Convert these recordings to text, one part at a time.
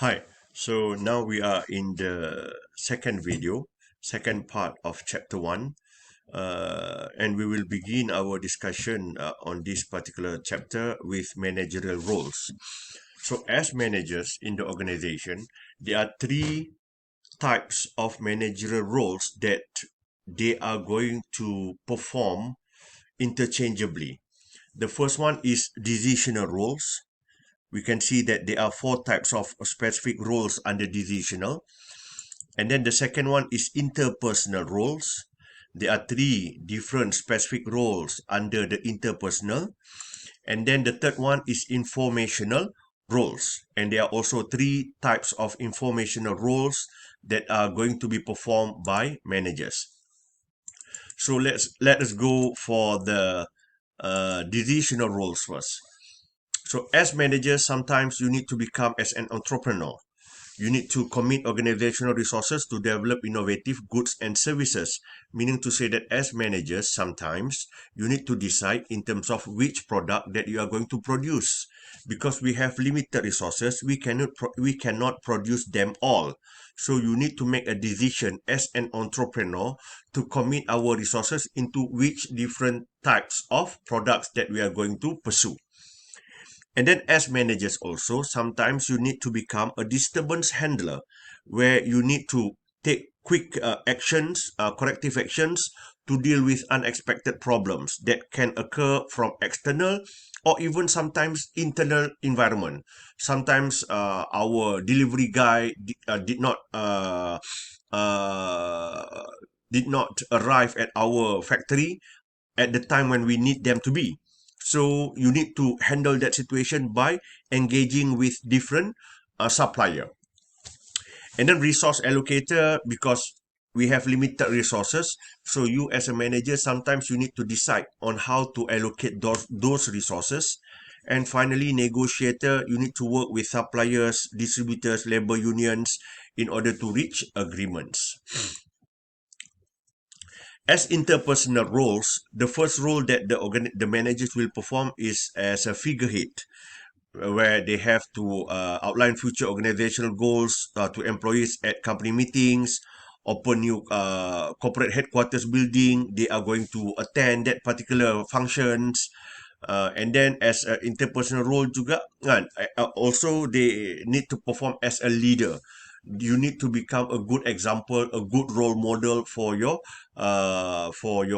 Hi, so now we are in the second part of chapter 1, and we will begin our discussion on this particular chapter with managerial roles. So, as managers in the organization, there are three types of managerial roles that they are going to perform interchangeably. The first one is decisional roles. We can see that there are four types of specific roles under decisional. And then the second one is interpersonal roles. There are three different specific roles under the interpersonal. And then the third one is informational roles. And there are also three types of informational roles that are going to be performed by managers. So let us go for the decisional roles first. So as managers, sometimes you need to become as an entrepreneur. You need to commit organizational resources to develop innovative goods and services, meaning to say that as managers, sometimes you need to decide in terms of which product that you are going to produce. Because we have limited resources, we cannot produce them all. So you need to make a decision as an entrepreneur to commit our resources into which different types of products that we are going to pursue. And then as managers also, sometimes you need to become a disturbance handler where you need to take quick corrective actions to deal with unexpected problems that can occur from external or even sometimes internal environment. Sometimes our delivery guy uh, did not arrive at our factory at the time when we need them to be. So you need to handle that situation by engaging with different supplier. And then resource allocator, because we have limited resources. So you as a manager, sometimes you need to decide on how to allocate those resources. And finally, negotiator, you need to work with suppliers, distributors, labor unions in order to reach agreements. As interpersonal roles, the first role that the managers will perform is as a figurehead, where they have to outline future organizational goals to employees at company meetings, open new corporate headquarters building. They are going to attend that particular functions. And then as an interpersonal role juga kan, also they need to perform as a leader. You need to become a good example, a good role model for your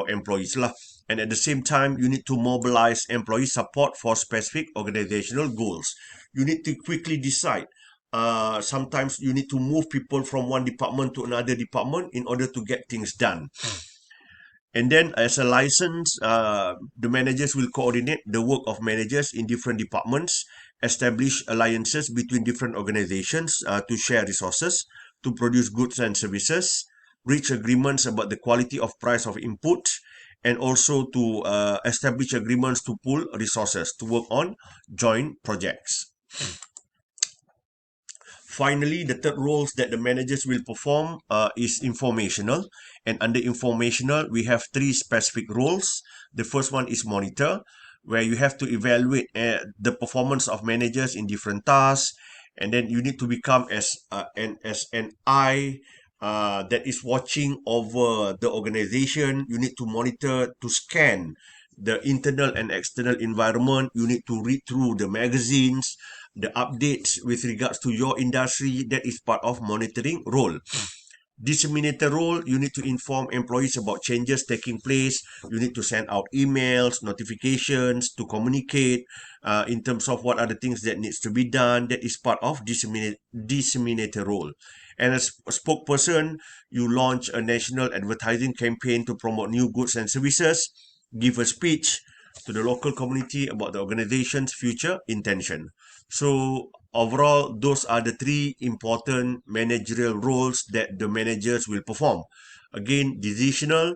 employees lah. And at the same time, you need to mobilize employee support for specific organizational goals. You need to quickly decide. Sometimes you need to move people from one department to another department in order to get things done. And then as a license, the managers will coordinate the work of managers in different departments, establish alliances between different organizations to share resources, to produce goods and services, reach agreements about the quality of price of input, and also to establish agreements to pool resources to work on joint projects. Finally, the third roles that the managers will perform is informational. And under informational, we have three specific roles. The first one is monitor, where you have to evaluate the performance of managers in different tasks. And then you need to become as an eye that is watching over the organization. You need to monitor, to scan the internal and external environment. You need to read through the magazines, the updates with regards to your industry. That is part of monitoring role. Disseminator role, you need to inform employees about changes taking place. You need to send out emails, notifications to communicate in terms of what are the things that needs to be done. That is part of disseminator role. And as a spokesperson, you launch a national advertising campaign to promote new goods and services, give a speech to the local community about the organization's future intention. So overall, those are the three important managerial roles that the managers will perform. Again, decisional,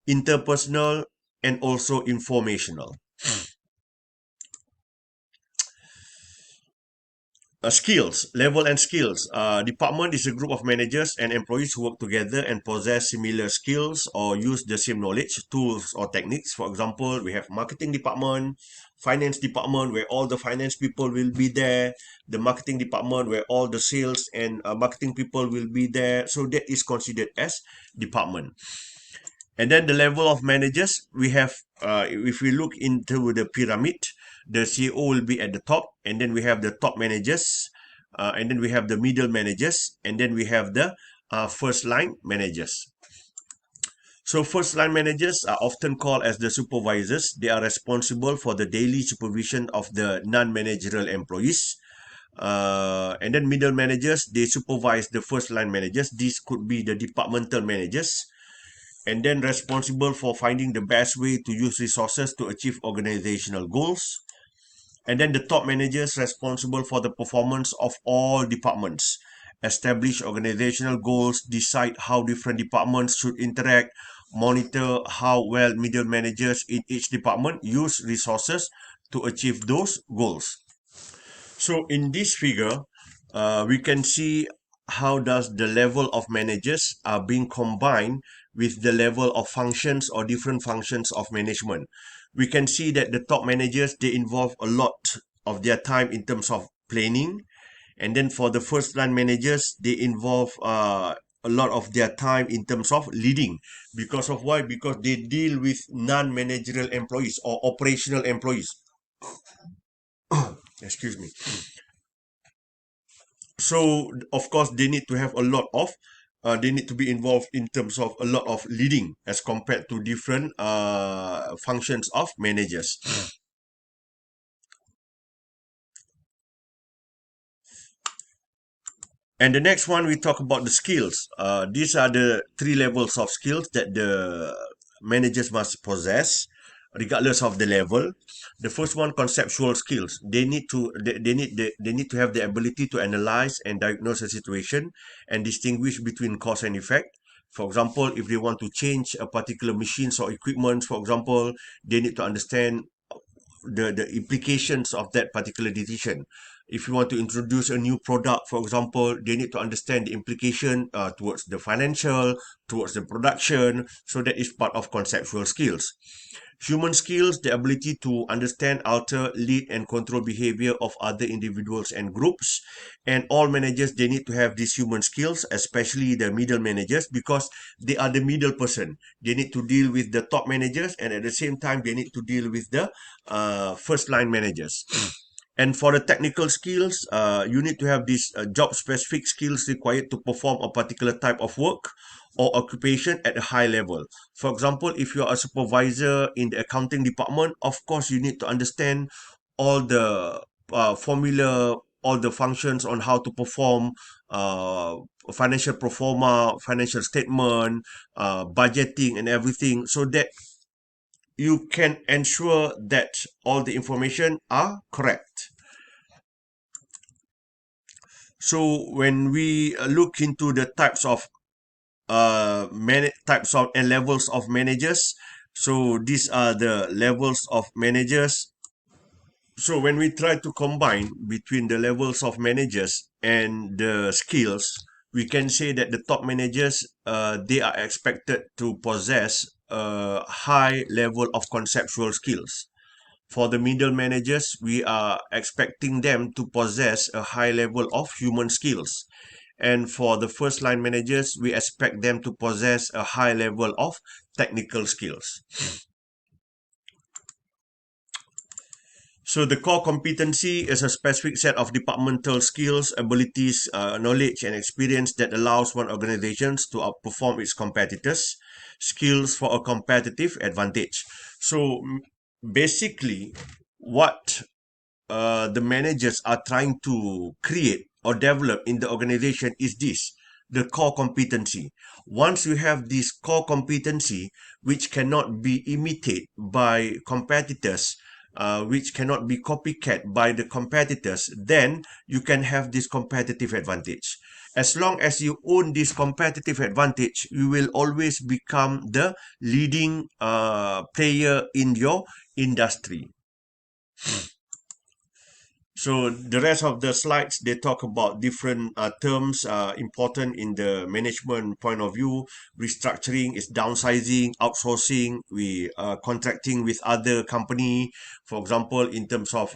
interpersonal, and also informational. Skills, level and skills. Department is a group of managers and employees who work together and possess similar skills or use the same knowledge, tools, or techniques. For example, we have marketing department, finance department, where all the finance people will be there, the marketing department, where all the sales and marketing people will be there. So that is considered as department. And then the level of managers, we have, if we look into the pyramid, the CEO will be at the top, and then we have the top managers, and then we have the middle managers, and then we have the first line managers. So first line managers are often called as the supervisors. They are responsible for the daily supervision of the non-managerial employees. And then middle managers, they supervise the first line managers. These could be the departmental managers, and then responsible for finding the best way to use resources to achieve organizational goals. And then the top managers responsible for the performance of all departments, establish organizational goals, decide how different departments should interact, monitor how well middle managers in each department use resources to achieve those goals. So in this figure, we can see how does the level of managers are being combined with the level of functions or different functions of management. We can see that the top managers, they involve a lot of their time in terms of planning. And then for the first line managers, they involve a lot of their time in terms of leading. Because of why? Because they deal with non-managerial employees or operational employees. Excuse me. So of course they need to have a lot of they need to be involved in terms of a lot of leading as compared to different functions of managers. And the next one, we talk about the skills. These are the three levels of skills that the managers must possess, regardless of the level. The first one, conceptual skills. They need to have the ability to analyze and diagnose a situation and distinguish between cause and effect. For example, if they want to change a particular machines or equipment, for example, they need to understand the implications of that particular decision. If you want to introduce a new product, for example, they need to understand the implication towards the financial, towards the production. So that is part of conceptual skills. Human skills, the ability to understand, alter, lead, and control behavior of other individuals and groups. And all managers, they need to have these human skills, especially the middle managers, because they are the middle person. They need to deal with the top managers, and at the same time, they need to deal with the first line managers. And for the technical skills, you need to have these job-specific skills required to perform a particular type of work or occupation at a high level. For example, if you are a supervisor in the accounting department, of course, you need to understand all the formula, all the functions on how to perform financial pro forma, financial statement, budgeting, and everything, so that you can ensure that all the information are correct. So when we look into the types of types of and levels of managers, so these are the levels of managers. So when we try to combine between the levels of managers and the skills, we can say that the top managers, they are expected to possess a high level of conceptual skills. For the middle managers, we are expecting them to possess a high level of human skills. And for the first line managers, we expect them to possess a high level of technical skills. So the core competency is a specific set of departmental skills, abilities, knowledge, and experience that allows one organization to outperform its competitors. Skills for a competitive advantage. So basically, what the managers are trying to create or develop in the organization is this: the core competency. Once you have this core competency, which cannot be imitated by competitors, which cannot be copycat by the competitors, then you can have this competitive advantage. As long as you own this competitive advantage, you will always become the leading player in your industry. So the rest of the slides, they talk about different terms important in the management point of view. Restructuring is downsizing, outsourcing, we contracting with other company. For example, in terms of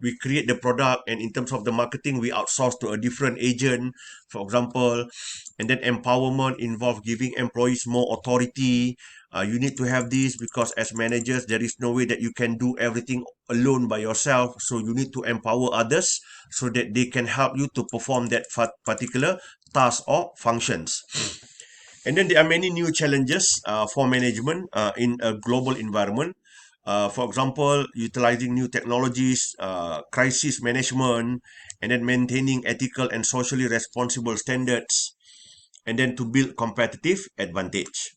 we create the product, and in terms of the marketing, we outsource to a different agent, for example. And then empowerment involves giving employees more authority. You need to have this because as managers, there is no way that you can do everything alone by yourself. So you need to empower others so that they can help you to perform that particular task or functions. And then there are many new challenges for management in a global environment. For example, utilizing new technologies, crisis management, and then maintaining ethical and socially responsible standards, and then to build competitive advantage.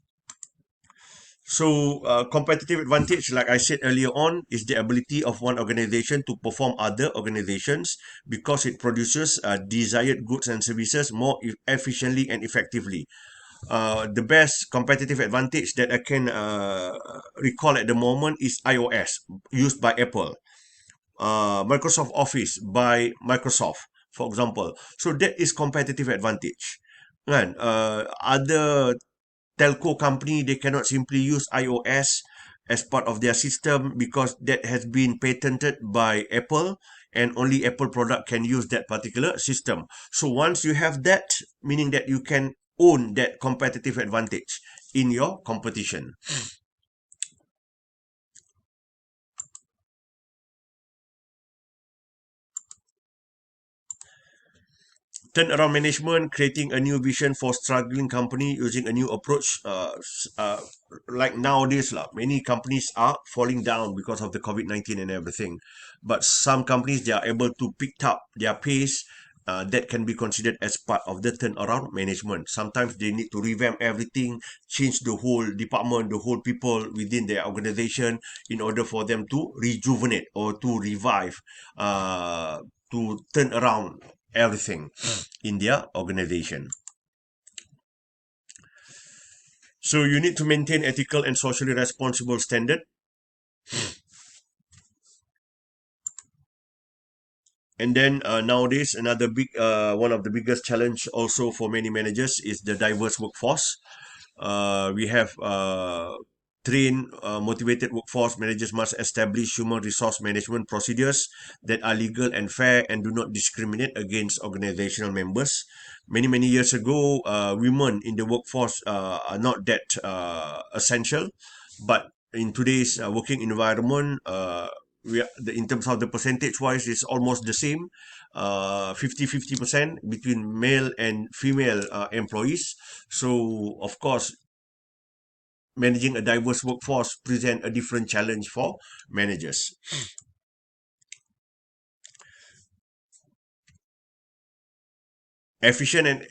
So, competitive advantage, like I said earlier on, is the ability of one organization to perform other organizations because it produces desired goods and services more efficiently and effectively. The best competitive advantage that I can recall at the moment is iOS, used by Apple, Microsoft Office by Microsoft, for example. So that is competitive advantage. Kan? Other telco company, they cannot simply use iOS as part of their system because that has been patented by Apple, and only Apple product can use that particular system. So once you have that, meaning that you can own that competitive advantage in your competition. Turnaround management, creating a new vision for struggling company using a new approach. Like nowadays, many companies are falling down because of the COVID-19 and everything. But some companies, they are able to pick up their pace. That can be considered as part of the turnaround management. Sometimes they need to revamp everything, change the whole department, the whole people within their organization in order for them to rejuvenate or to revive, to turn around everything in their organization. So you need to maintain ethical and socially responsible standard. And then nowadays, another big one of the biggest challenge also for many managers is the diverse workforce. We have trained, motivated workforce. Managers must establish human resource management procedures that are legal and fair and do not discriminate against organizational members. Many years ago, women in the workforce are not that essential, but in today's working environment, in terms of the percentage wise, it's almost the same, 50-50% between male and female employees. So of course, managing a diverse workforce present a different challenge for managers. Efficient and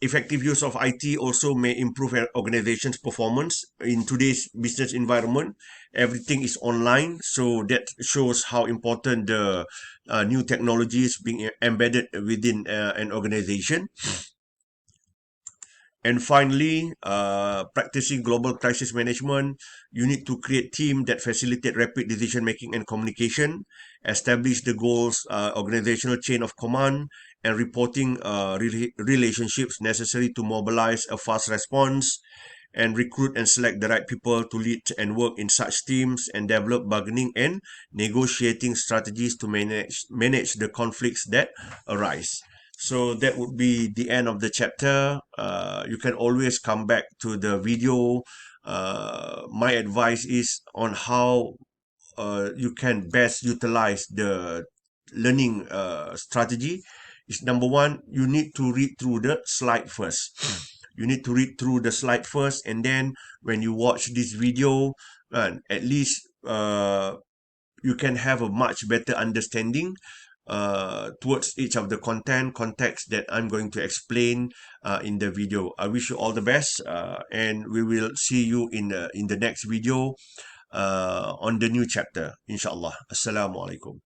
effective use of IT also may improve an organization's performance. In today's business environment, everything is online, so that shows how important the new technologies being embedded within an organization. And finally, practicing global crisis management, you need to create team that facilitate rapid decision making and communication, establish the goals, organizational chain of command, and reporting relationships necessary to mobilize a fast response, and recruit and select the right people to lead and work in such teams, and develop bargaining and negotiating strategies to manage the conflicts that arise. So that would be the end of the chapter. You can always come back to the video. My advice is on how you can best utilize the learning strategy. Is number one, you need to read through the slide first. You need to read through the slide first, and then when you watch this video, at least you can have a much better understanding towards each of the context that I'm going to explain in the video. I wish you all the best, and we will see you in the next video on the new chapter, inshallah. Assalamu alaikum.